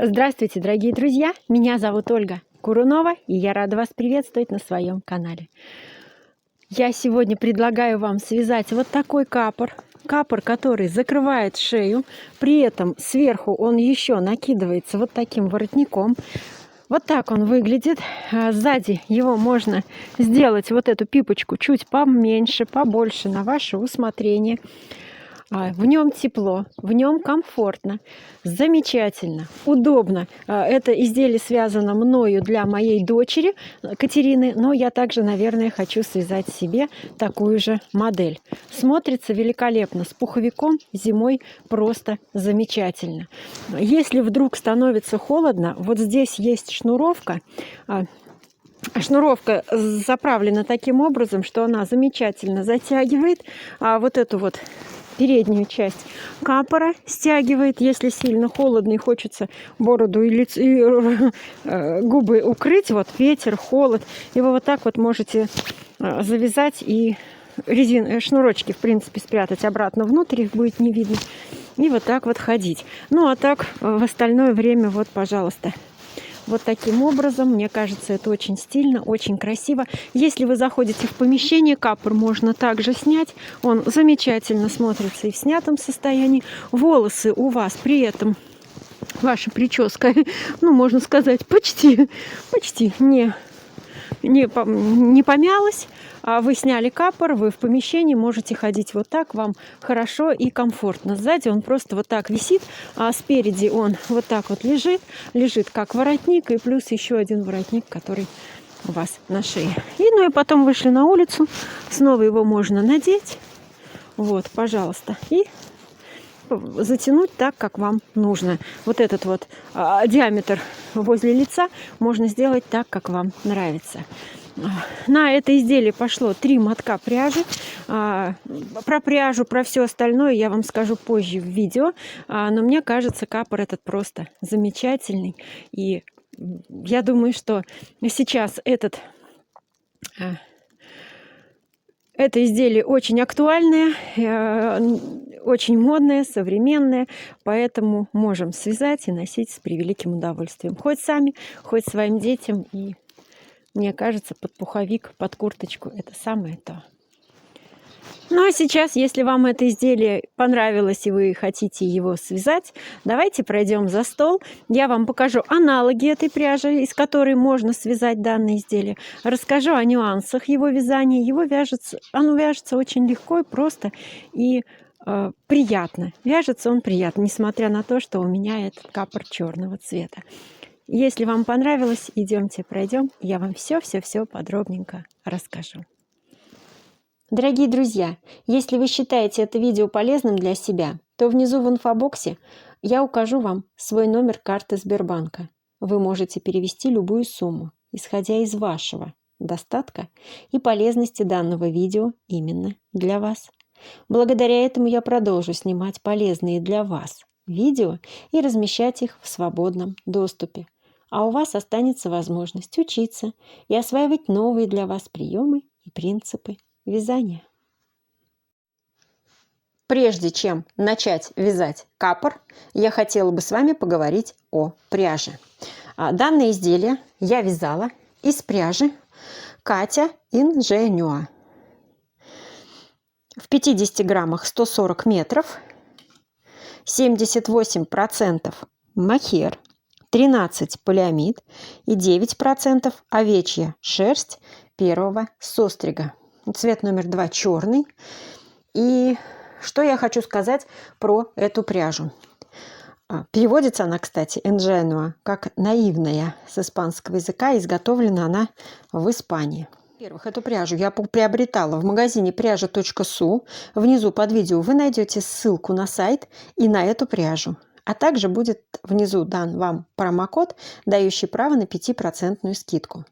Здравствуйте, дорогие друзья! Меня зовут Ольга Курунова, и я рада вас приветствовать на своем канале. Я сегодня предлагаю вам связать вот такой капор. Капор, который закрывает шею, при этом сверху он еще накидывается вот таким воротником. Вот так он выглядит. Сзади его можно сделать вот эту пипочку чуть поменьше, побольше, на ваше усмотрение. В нем тепло, в нем комфортно, замечательно, удобно. Это изделие связано мною для моей дочери Катерины, но я также, наверное, хочу связать себе такую же модель. Смотрится великолепно, с пуховиком зимой просто замечательно. Если вдруг становится холодно, вот здесь есть шнуровка. Шнуровка заправлена таким образом, что она замечательно затягивает вот эту вот переднюю часть капора, стягивает, если сильно холодно и хочется бороду и лицо, и губы укрыть. Вот ветер, холод, и вы вот так вот можете завязать и шнурочки, в принципе, спрятать обратно внутрь, их будет не видно, и вот так вот ходить. Ну а так в остальное время вот, пожалуйста. Вот таким образом, мне кажется, это очень стильно, очень красиво. Если вы заходите в помещение, капор можно также снять. Он замечательно смотрится и в снятом состоянии. Волосы у вас при этом, ваша прическа, ну, можно сказать, почти не помялась. Вы сняли капор, вы в помещении можете ходить вот так, вам хорошо и комфортно. Сзади он просто вот так висит, а спереди он вот так вот лежит как воротник, и плюс еще один воротник, который у вас на шее. Ну и потом вышли на улицу, снова его можно надеть, вот, пожалуйста, и затянуть так, как вам нужно. Вот этот вот диаметр возле лица можно сделать так, как вам нравится. На это изделие пошло 3 мотка пряжи. Про пряжу, про все остальное я вам скажу позже в видео. Но мне кажется, капор этот просто замечательный. И я думаю, что сейчас это изделие очень актуальное, очень модное, современное, поэтому можем связать и носить с превеликим удовольствием. Хоть сами, хоть своим детям. И мне кажется, под пуховик, под курточку это самое то. Ну а сейчас, если вам это изделие понравилось и вы хотите его связать, давайте пройдем за стол. Я вам покажу аналоги этой пряжи, из которой можно связать данное изделие. Расскажу о нюансах его вязания. Оно вяжется очень легко и просто и приятно. Вяжется он приятно, несмотря на то, что у меня этот капор черного цвета. Если вам понравилось, идемте пройдем, я вам все подробненько расскажу. Дорогие друзья, если вы считаете это видео полезным для себя, то внизу в инфобоксе я укажу вам свой номер карты Сбербанка. Вы можете перевести любую сумму, исходя из вашего достатка и полезности данного видео именно для вас. Благодаря этому я продолжу снимать полезные для вас видео и размещать их в свободном доступе. А у вас останется возможность учиться и осваивать новые для вас приемы и принципы вязания. Прежде чем начать вязать капор, я хотела бы с вами поговорить о пряже. Данное изделие я вязала из пряжи Катя Инженюа. В 50 граммах 140 метров, 78% мохер, 13 полиамид и 9% овечья шерсть первого сострига. Цвет номер 2 черный. И что я хочу сказать про эту пряжу. Переводится она, кстати, Ingenua, как наивная с испанского языка. Изготовлена она в Испании. Во-первых, эту пряжу я приобретала в магазине пряжа.су. Внизу под видео вы найдете ссылку на сайт и на эту пряжу. А также будет внизу дан вам промокод, дающий право на 5% скидку.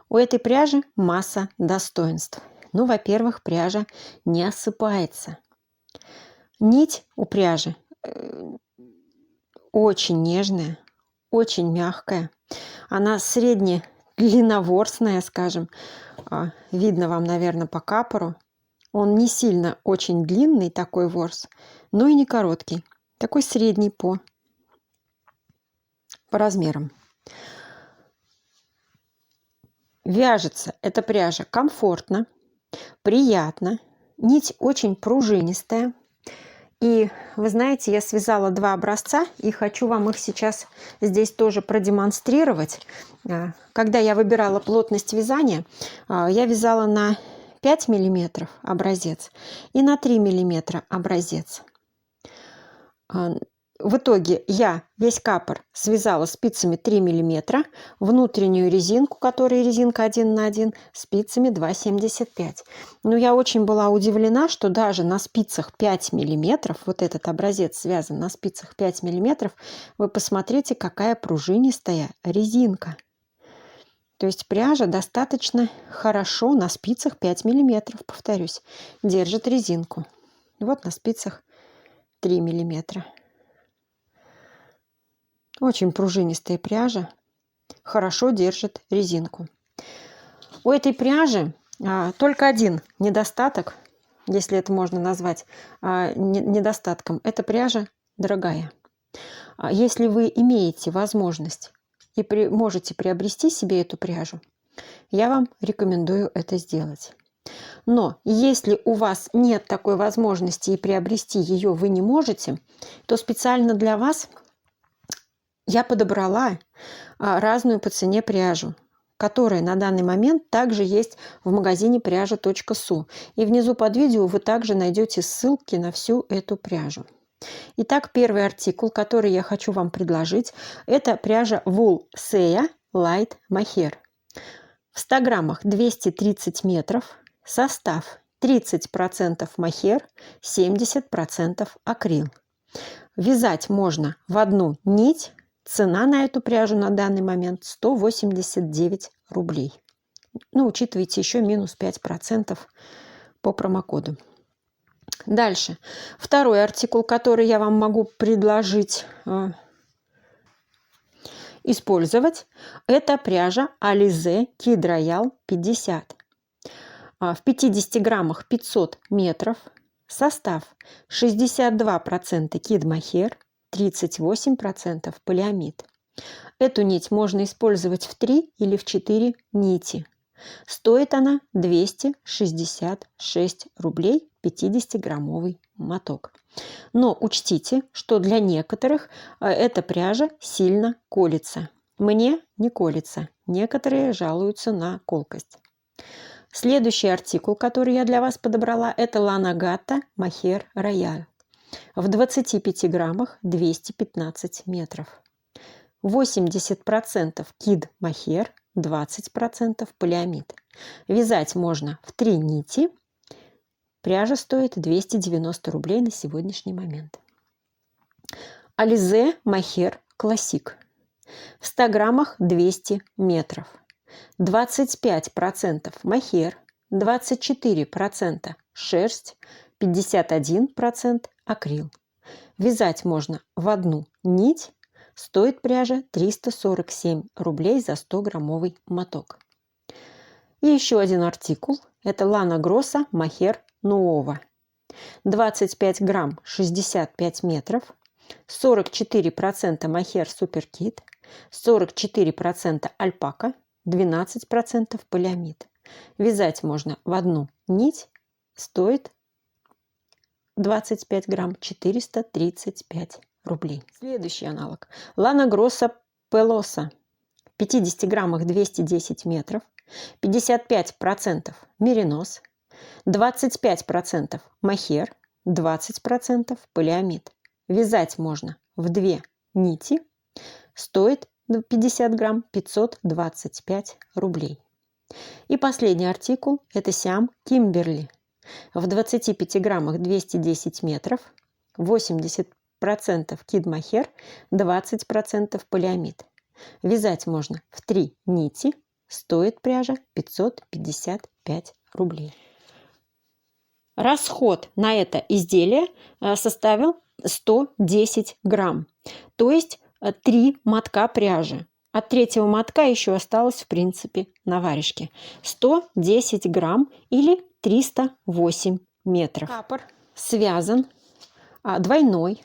У этой пряжи масса достоинств. Ну, во-первых, пряжа не осыпается. Нить у пряжи очень нежная, очень мягкая. Она средне-длинноворсная, скажем. Видно вам, наверное, по капору. Он не сильно очень длинный, такой ворс, но и не короткий. Такой средний по по размерам. Вяжется эта пряжа комфортно, приятно, нить очень пружинистая. И вы знаете, я связала два образца и хочу вам их сейчас здесь тоже продемонстрировать. Когда я выбирала плотность вязания, я вязала на 5 миллиметров образец и на 3 миллиметра образец. В итоге я весь капор связала спицами 3 миллиметра, внутреннюю резинку, которая резинка 1 на 1, спицами 2,75. Но я очень была удивлена, что даже на спицах 5 миллиметров, вот этот образец связан на спицах 5 миллиметров, вы посмотрите, какая пружинистая резинка. То есть пряжа достаточно хорошо на спицах 5 миллиметров, повторюсь, держит резинку. Вот на спицах 3 миллиметра. Очень пружинистая пряжа, хорошо держит резинку. У этой пряжи только один недостаток, если это можно назвать недостатком. Эта пряжа дорогая. Если вы имеете возможность и можете приобрести себе эту пряжу, я вам рекомендую это сделать. Но если у вас нет такой возможности и приобрести ее вы не можете, то специально для вас я подобрала разную по цене пряжу, которая на данный момент также есть в магазине пряжа.су. И внизу под видео вы также найдете ссылки на всю эту пряжу. Итак, первый артикул, который я хочу вам предложить, это пряжа Wool Sea Light Mohair. В 100 граммах 230 метров, состав 30% мохер, 70% акрил. Вязать можно в одну нить. Цена на эту пряжу на данный момент 189 рублей. Ну, учитывайте еще минус 5% по промокоду. Дальше. Второй артикул, который я вам могу предложить использовать, это пряжа Alize Kid Royal 50. В 50 граммах 500 метров. Состав 62% Kid Mohair, 38% полиамид. Эту нить можно использовать в 3 или в 4 нити. Стоит она 266 рублей 50-граммовый моток. Но учтите, что для некоторых эта пряжа сильно колется. Мне не колется. Некоторые жалуются на колкость. Следующий артикул, который я для вас подобрала, это Lanagata Mohair Royal. В 25 граммах 215 метров. 80% Kid Mohair, 20% полиамид. Вязать можно в 3 нити. Пряжа стоит 290 рублей на сегодняшний момент. Alize Mohair Classic. В 100 граммах 200 метров. 25% мохер, 24% шерсть, 51% акрил. Вязать можно в одну нить. Стоит пряжа 347 рублей за 100-граммовый моток. И еще один артикул. Это Lana Grossa Mohair Nuova. 25 грамм 65 метров. 44% Mohair Super Kid. 44% альпака. 12% полиамид. Вязать можно в одну нить. Стоит 25 грамм 435 рублей. Следующий аналог. Lana Grossa Pelosa. В 50 граммах 210 метров. 55% меринос. 25% мохер. 20% полиамид. Вязать можно в 2 нити. Стоит 50 грамм 525 рублей. И последний артикул – это Siam Kimberly. В 25 граммах 210 метров, 80% Kid Mohair, 20% полиамид. Вязать можно в 3 нити. Стоит пряжа 555 рублей. Расход на это изделие составил 110 грамм. То есть 3 мотка пряжи. От 3-го мотка еще осталось, в принципе, на варежке. 110 грамм или 308 метров. Капор связан двойной.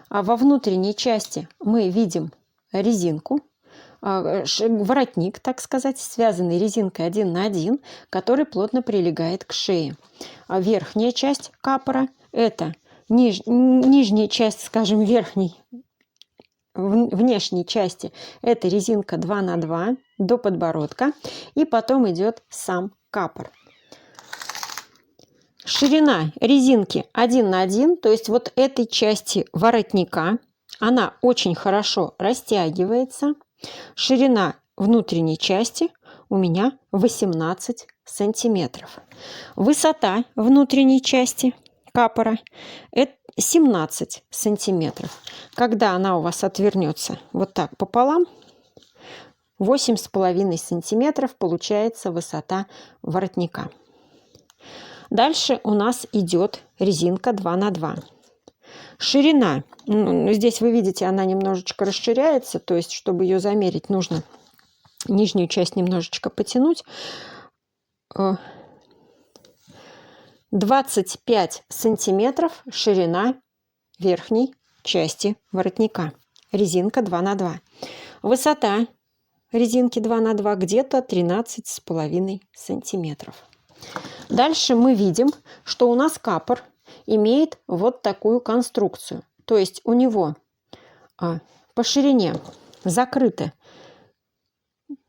Во внутренней части мы видим резинку, воротник, так сказать, связанный резинкой 1 на 1, который плотно прилегает к шее. А верхняя часть капора – это нижняя часть, скажем, внешней части – это резинка 2 на 2 до подбородка, и потом идет сам капор. Ширина резинки 1 на 1, то есть вот этой части воротника, она очень хорошо растягивается. Ширина внутренней части у меня 18 сантиметров. Высота внутренней части капора – это 17 сантиметров. Когда она у вас отвернется вот так пополам, 8,5 сантиметров получается высота воротника. Дальше у нас идет резинка 2 на 2. Ширина, здесь вы видите, она немножечко расширяется, то есть, чтобы ее замерить, нужно нижнюю часть немножечко потянуть. 25 сантиметров ширина верхней части воротника. Резинка 2 на 2. Высота резинки 2 на 2 где-то 13,5 сантиметров. Дальше мы видим, что у нас капор имеет вот такую конструкцию. То есть у него по ширине закрыто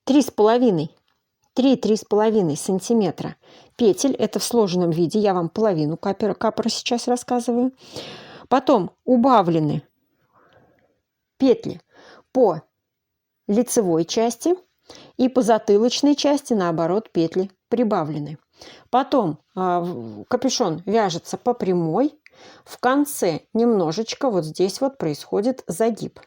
3,5 сантиметра петель. Это в сложенном виде. Я вам половину капора сейчас рассказываю. Потом убавлены петли по лицевой части, и по затылочной части, наоборот, петли прибавлены. Потом капюшон вяжется по прямой. В конце немножечко вот здесь вот происходит загиб.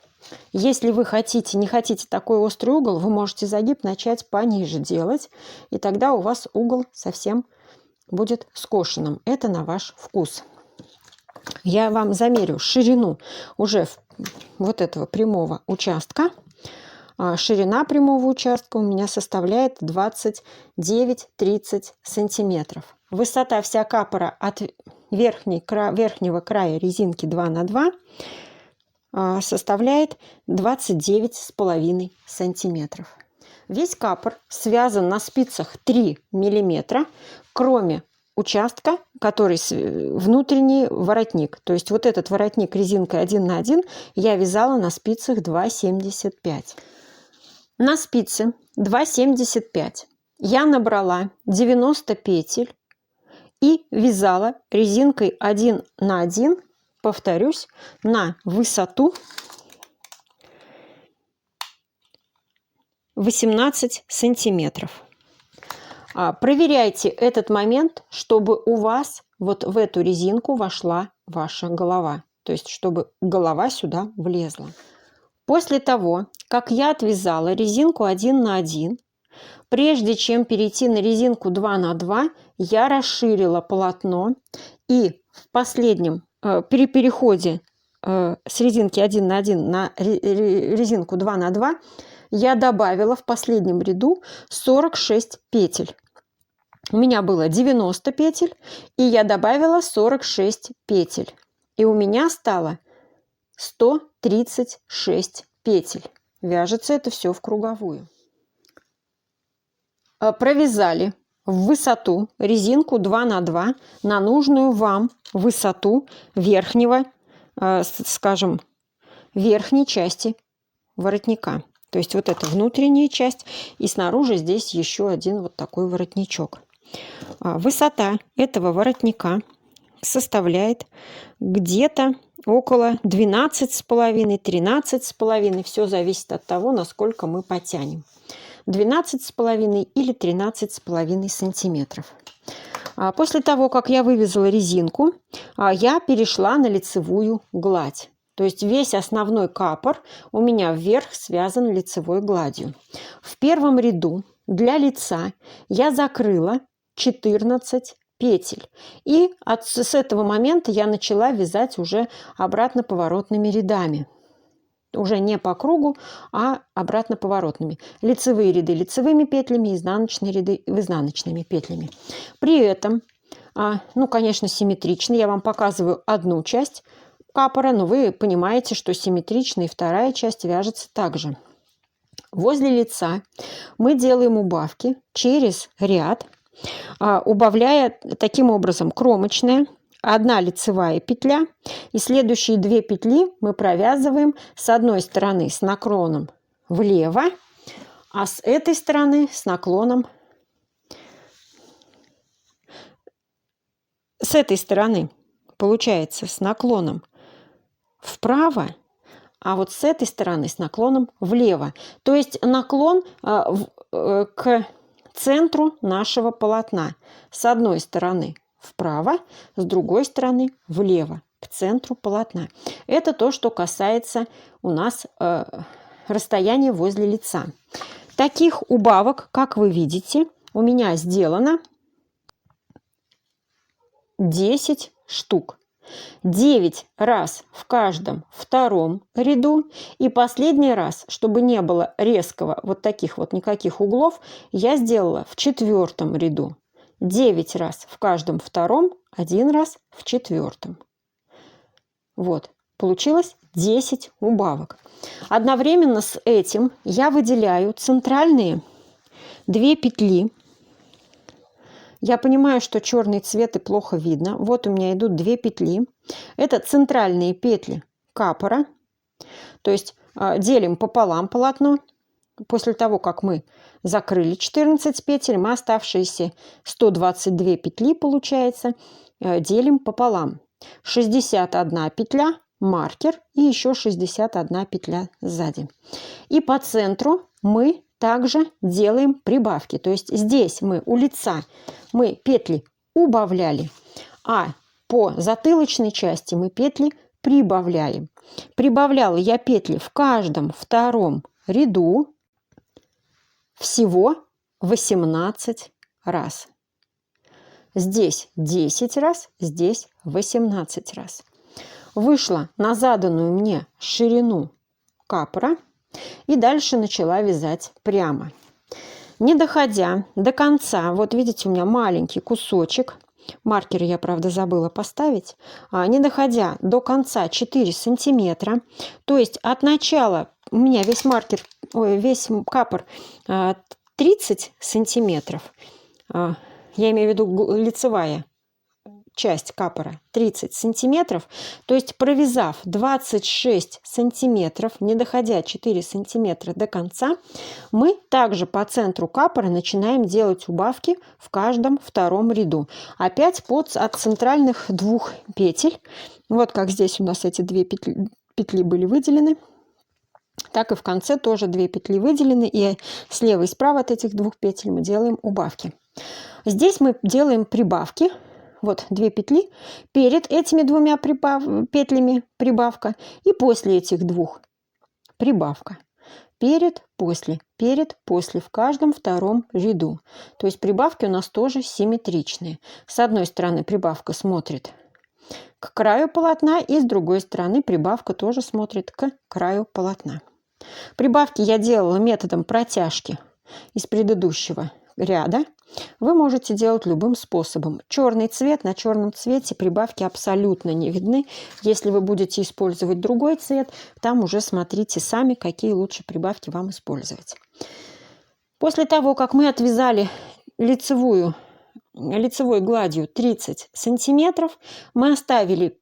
Если вы не хотите такой острый угол, вы можете загиб начать пониже делать, и тогда у вас угол совсем будет скошенным. Это на ваш вкус. Я вам замерю ширину уже вот этого прямого участка. Ширина прямого участка у меня составляет 29-30 сантиметров. Высота вся капора от верхнего края резинки 2 на 2 составляет 29,5 сантиметров. Весь капор связан на спицах 3 миллиметра, кроме участка, который внутренний воротник. То есть вот этот воротник резинкой 1 на 1 я вязала на спицах 2,75. На спице 2,75 я набрала 90 петель и вязала резинкой 1 на 1, повторюсь, на высоту 18 сантиметров. Проверяйте этот момент, чтобы у вас вот в эту резинку вошла ваша голова. То есть, чтобы голова сюда влезла. После того, как я отвязала резинку 1 на 1, прежде чем перейти на резинку 2 на 2, я расширила полотно, и в последнем при переходе с резинки 1 на 1 на резинку 2 на 2 я добавила в последнем ряду 46 петель. У меня было 90 петель, и я добавила 46 петель. И у меня стало 136 петель. Вяжется это все в круговую. Провязали в высоту резинку 2 на 2 на нужную вам высоту верхнего, скажем, верхней части воротника. То есть вот это внутренняя часть, и снаружи здесь еще один вот такой воротничок. Высота этого воротника составляет где-то около 12,5-13,5. Все зависит от того, насколько мы потянем. 12,5 или 13,5 сантиметров. После того, как я вывязала резинку, я перешла на лицевую гладь. То есть весь основной капор у меня вверх связан лицевой гладью. В первом ряду для лица я закрыла 14 петель. И с этого момента я начала вязать уже обратно поворотными рядами. Уже не по кругу, а обратно поворотными. Лицевые ряды лицевыми петлями, изнаночные ряды изнаночными петлями. При этом, конечно, симметрично. Я вам показываю одну часть капора, но вы понимаете, что симметричная и вторая часть вяжется также. Возле лица мы делаем убавки через ряд, убавляя таким образом кромочная, 1 лицевая петля, и следующие 2 петли мы провязываем с одной стороны с наклоном влево, а с этой стороны с наклоном, с этой стороны получается с наклоном вправо, а вот с этой стороны с наклоном влево. То есть наклон к центру нашего полотна. С одной стороны вправо, с другой стороны влево, к центру полотна. Это то, что касается у нас расстояния возле лица. Таких убавок, как вы видите, у меня сделано 10 штук. 9 раз в каждом втором ряду. И последний раз, чтобы не было резкого вот таких вот никаких углов, я сделала в 4-м ряду. 9 раз в каждом втором, 1 раз в 4-м. Вот, получилось 10 убавок. Одновременно с этим я выделяю центральные 2 петли. Я понимаю, что черный цвет и плохо видно. Вот у меня идут 2 петли. Это центральные петли капора. То есть делим пополам полотно. После того, как мы закрыли 14 петель, мы оставшиеся 122 петли, получается, делим пополам. 61 петля, маркер и еще 61 петля сзади. И по центру мы также делаем прибавки. То есть здесь мы у лица мы петли убавляли, а по затылочной части мы петли прибавляли. Прибавляла я петли в каждом втором ряду всего 18 раз. Здесь 10 раз, здесь 18 раз. Вышла на заданную мне ширину капора и дальше начала вязать прямо. Не доходя до конца, вот видите, у меня маленький кусочек, маркер я, правда, забыла поставить, не доходя до конца 4 сантиметра, то есть от начала у меня весь маркер, весь капор 30 сантиметров, я имею в виду лицевая часть капора 30 сантиметров, то есть провязав 26 сантиметров, не доходя 4 сантиметра до конца, мы также по центру капора начинаем делать убавки в каждом втором ряду. Опять от центральных 2 петель. Вот как здесь у нас эти 2 петли были выделены. Так и в конце тоже 2 петли выделены. И слева и справа от этих 2 петель мы делаем убавки. Здесь мы делаем прибавки. Вот 2 петли, перед этими 2 петлями прибавка, и после этих 2 прибавка. Перед, после в каждом втором ряду. То есть прибавки у нас тоже симметричные. С одной стороны прибавка смотрит к краю полотна, и с другой стороны прибавка тоже смотрит к краю полотна. Прибавки я делала методом протяжки из предыдущего ряда. Вы можете делать любым способом. Черный цвет, на черном цвете прибавки абсолютно не видны. Если вы будете использовать другой цвет, там уже смотрите сами, какие лучше прибавки вам использовать. После того, как мы отвязали лицевой гладью 30 сантиметров, мы оставили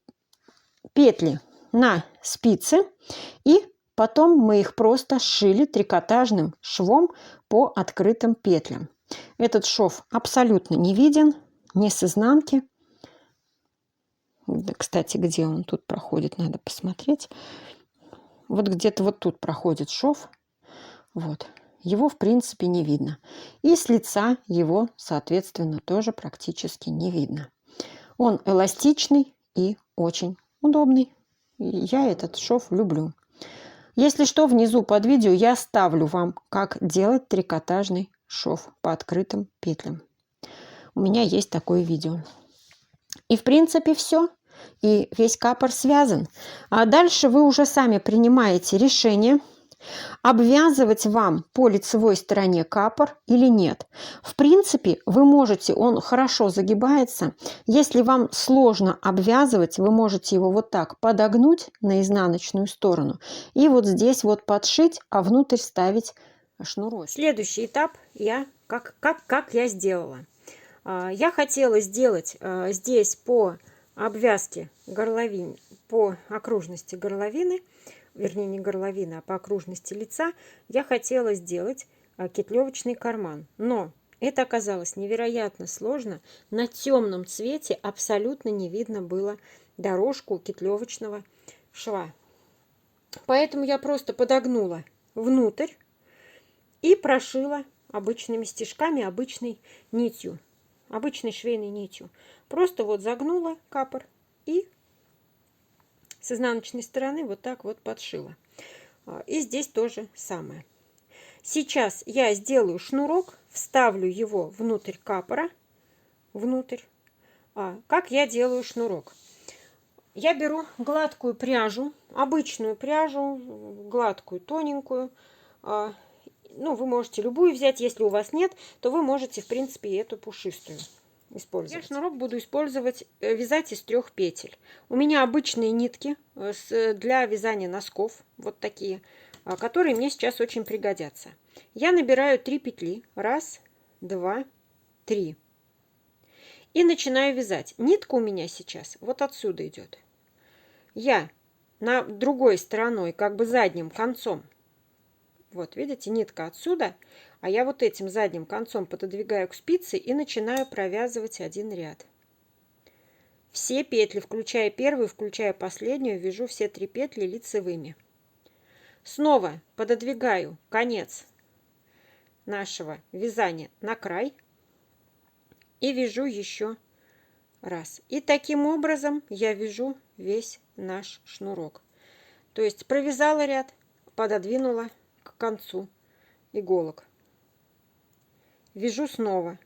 петли на спицы, и потом мы их просто сшили трикотажным швом по открытым петлям. Этот шов абсолютно не виден, ни с изнанки. Кстати, где он тут проходит, надо посмотреть. Вот где-то вот тут проходит шов. Вот. Его, в принципе, не видно. И с лица его, соответственно, тоже практически не видно. Он эластичный и очень удобный. Я этот шов люблю. Если что, внизу под видео я оставлю вам, как делать трикотажный шов по открытым петлям. У меня есть такое видео. И в принципе все. И весь капор связан. А дальше вы уже сами принимаете решение, обвязывать вам по лицевой стороне капор или нет. В принципе, вы можете, он хорошо загибается. Если вам сложно обвязывать, вы можете его вот так подогнуть на изнаночную сторону и вот здесь вот подшить, а внутрь ставить шнурок. Следующий этап как я сделала. Я хотела сделать здесь по обвязке горловины, по окружности горловины, вернее не горловины, а по окружности лица, я хотела сделать кетлевочный карман. Но это оказалось невероятно сложно. На темном цвете абсолютно не видно было дорожку кетлевочного шва. Поэтому я просто подогнула внутрь и прошила обычными стежками, обычной нитью, обычной швейной нитью. Просто вот загнула капор и с изнаночной стороны вот так вот подшила. И здесь тоже самое. Сейчас я сделаю шнурок, вставлю его внутрь капора, внутрь. Как я делаю шнурок? Я беру гладкую пряжу, обычную пряжу, гладкую, тоненькую. Ну, вы можете любую взять, если у вас нет, то вы можете, в принципе, эту пушистую использовать. Я шнурок буду использовать, вязать из 3 петель. У меня обычные нитки для вязания носков, вот такие, которые мне сейчас очень пригодятся. Я набираю 3 петли, 1, 2, 3. И начинаю вязать. Нитка у меня сейчас вот отсюда идет. Я на другой стороной, как бы задним концом, вот, видите, нитка отсюда, а я вот этим задним концом пододвигаю к спице и начинаю провязывать один ряд. Все петли, включая первую, включая последнюю, вяжу все 3 петли лицевыми. Снова пододвигаю конец нашего вязания на край и вяжу еще раз. И таким образом я вяжу весь наш шнурок. То есть провязала ряд, пододвинула к концу иголок. Вяжу снова.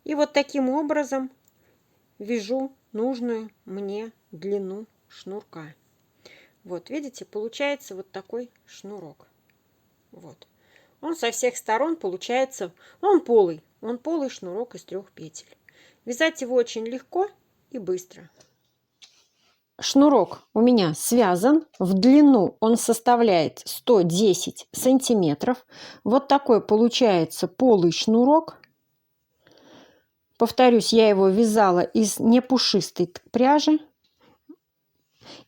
И вот таким образом вяжу нужную мне длину шнурка. Вот, видите, получается вот такой шнурок. Вот. Он со всех сторон получается, он полый шнурок из 3 петель. Вязать его очень легко и быстро. Шнурок у меня связан, в длину он составляет 110 сантиметров. Вот такой получается полый шнурок. Повторюсь, я его вязала из непушистой пряжи.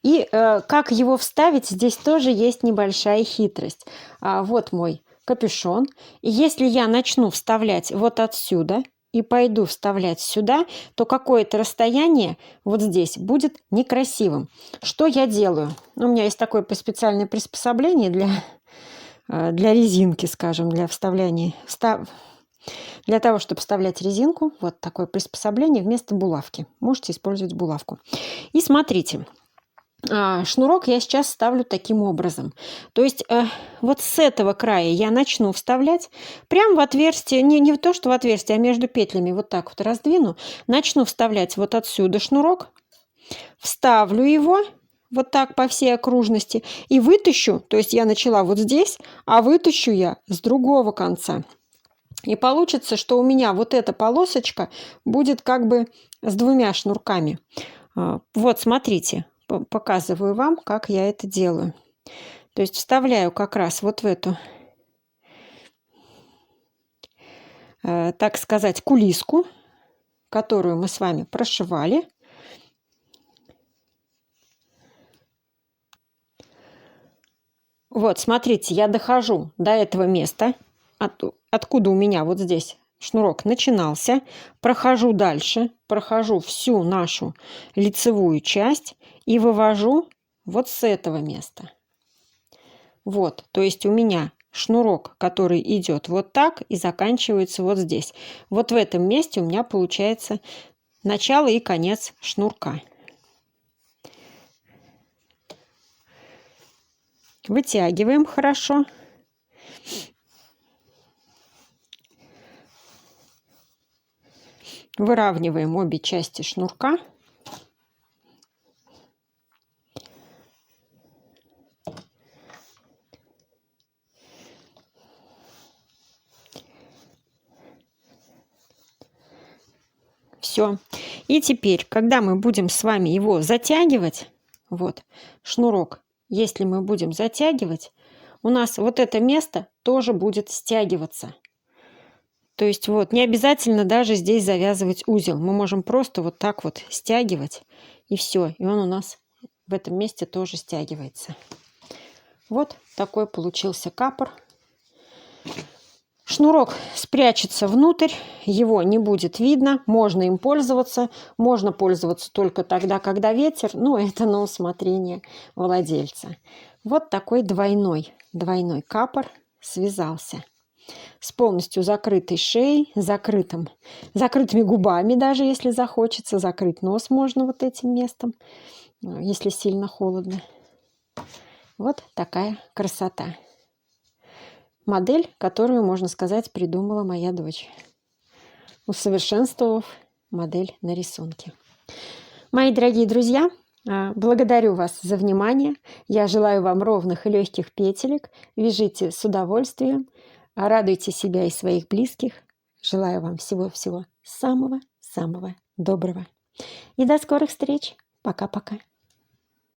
И как его вставить, здесь тоже есть небольшая хитрость. Вот мой капюшон. И если я начну вставлять вот отсюда и пойду вставлять сюда, то какое-то расстояние вот здесь будет некрасивым. Что я делаю? У меня есть такое специальное приспособление для резинки, скажем, для вставляния. Для того, чтобы вставлять резинку, вот такое приспособление вместо булавки. Можете использовать булавку. И смотрите. Шнурок я сейчас ставлю таким образом. То есть вот с этого края я начну вставлять прямо в отверстие, не то, что в отверстие, а между петлями вот так вот раздвину. Начну вставлять вот отсюда шнурок, вставлю его вот так по всей окружности и вытащу, то есть я начала вот здесь, а вытащу я с другого конца. И получится, что у меня вот эта полосочка будет как бы с 2 шнурками. Вот, смотрите. Показываю вам, как я это делаю. То есть вставляю как раз вот в эту, так сказать, кулиску, которую мы с вами прошивали. Вот, смотрите, я дохожу до этого места, откуда у меня вот здесь шнурок начинался, прохожу дальше, прохожу всю нашу лицевую часть и вывожу вот с этого места. Вот, то есть у меня шнурок, который идет вот так и заканчивается вот здесь. Вот в этом месте у меня получается начало и конец шнурка. Вытягиваем хорошо. Выравниваем обе части шнурка. Все. И теперь, когда мы будем с вами его затягивать, вот, шнурок, если мы будем затягивать, у нас вот это место тоже будет стягиваться. То есть вот, не обязательно даже здесь завязывать узел. Мы можем просто вот так вот стягивать, и все. И он у нас в этом месте тоже стягивается. Вот такой получился капор. Шнурок спрячется внутрь, его не будет видно, можно им пользоваться. Можно пользоваться только тогда, когда ветер, но это на усмотрение владельца. Вот такой двойной капор связался. С полностью закрытой шеей, закрытыми губами, даже если захочется. Закрыть нос можно вот этим местом, если сильно холодно. Вот такая красота. Модель, которую, можно сказать, придумала моя дочь, усовершенствовав модель на рисунке. Мои дорогие друзья, благодарю вас за внимание. Я желаю вам ровных и легких петелек. Вяжите с удовольствием. Радуйте себя и своих близких. Желаю вам всего-всего самого-самого доброго. И до скорых встреч. Пока-пока.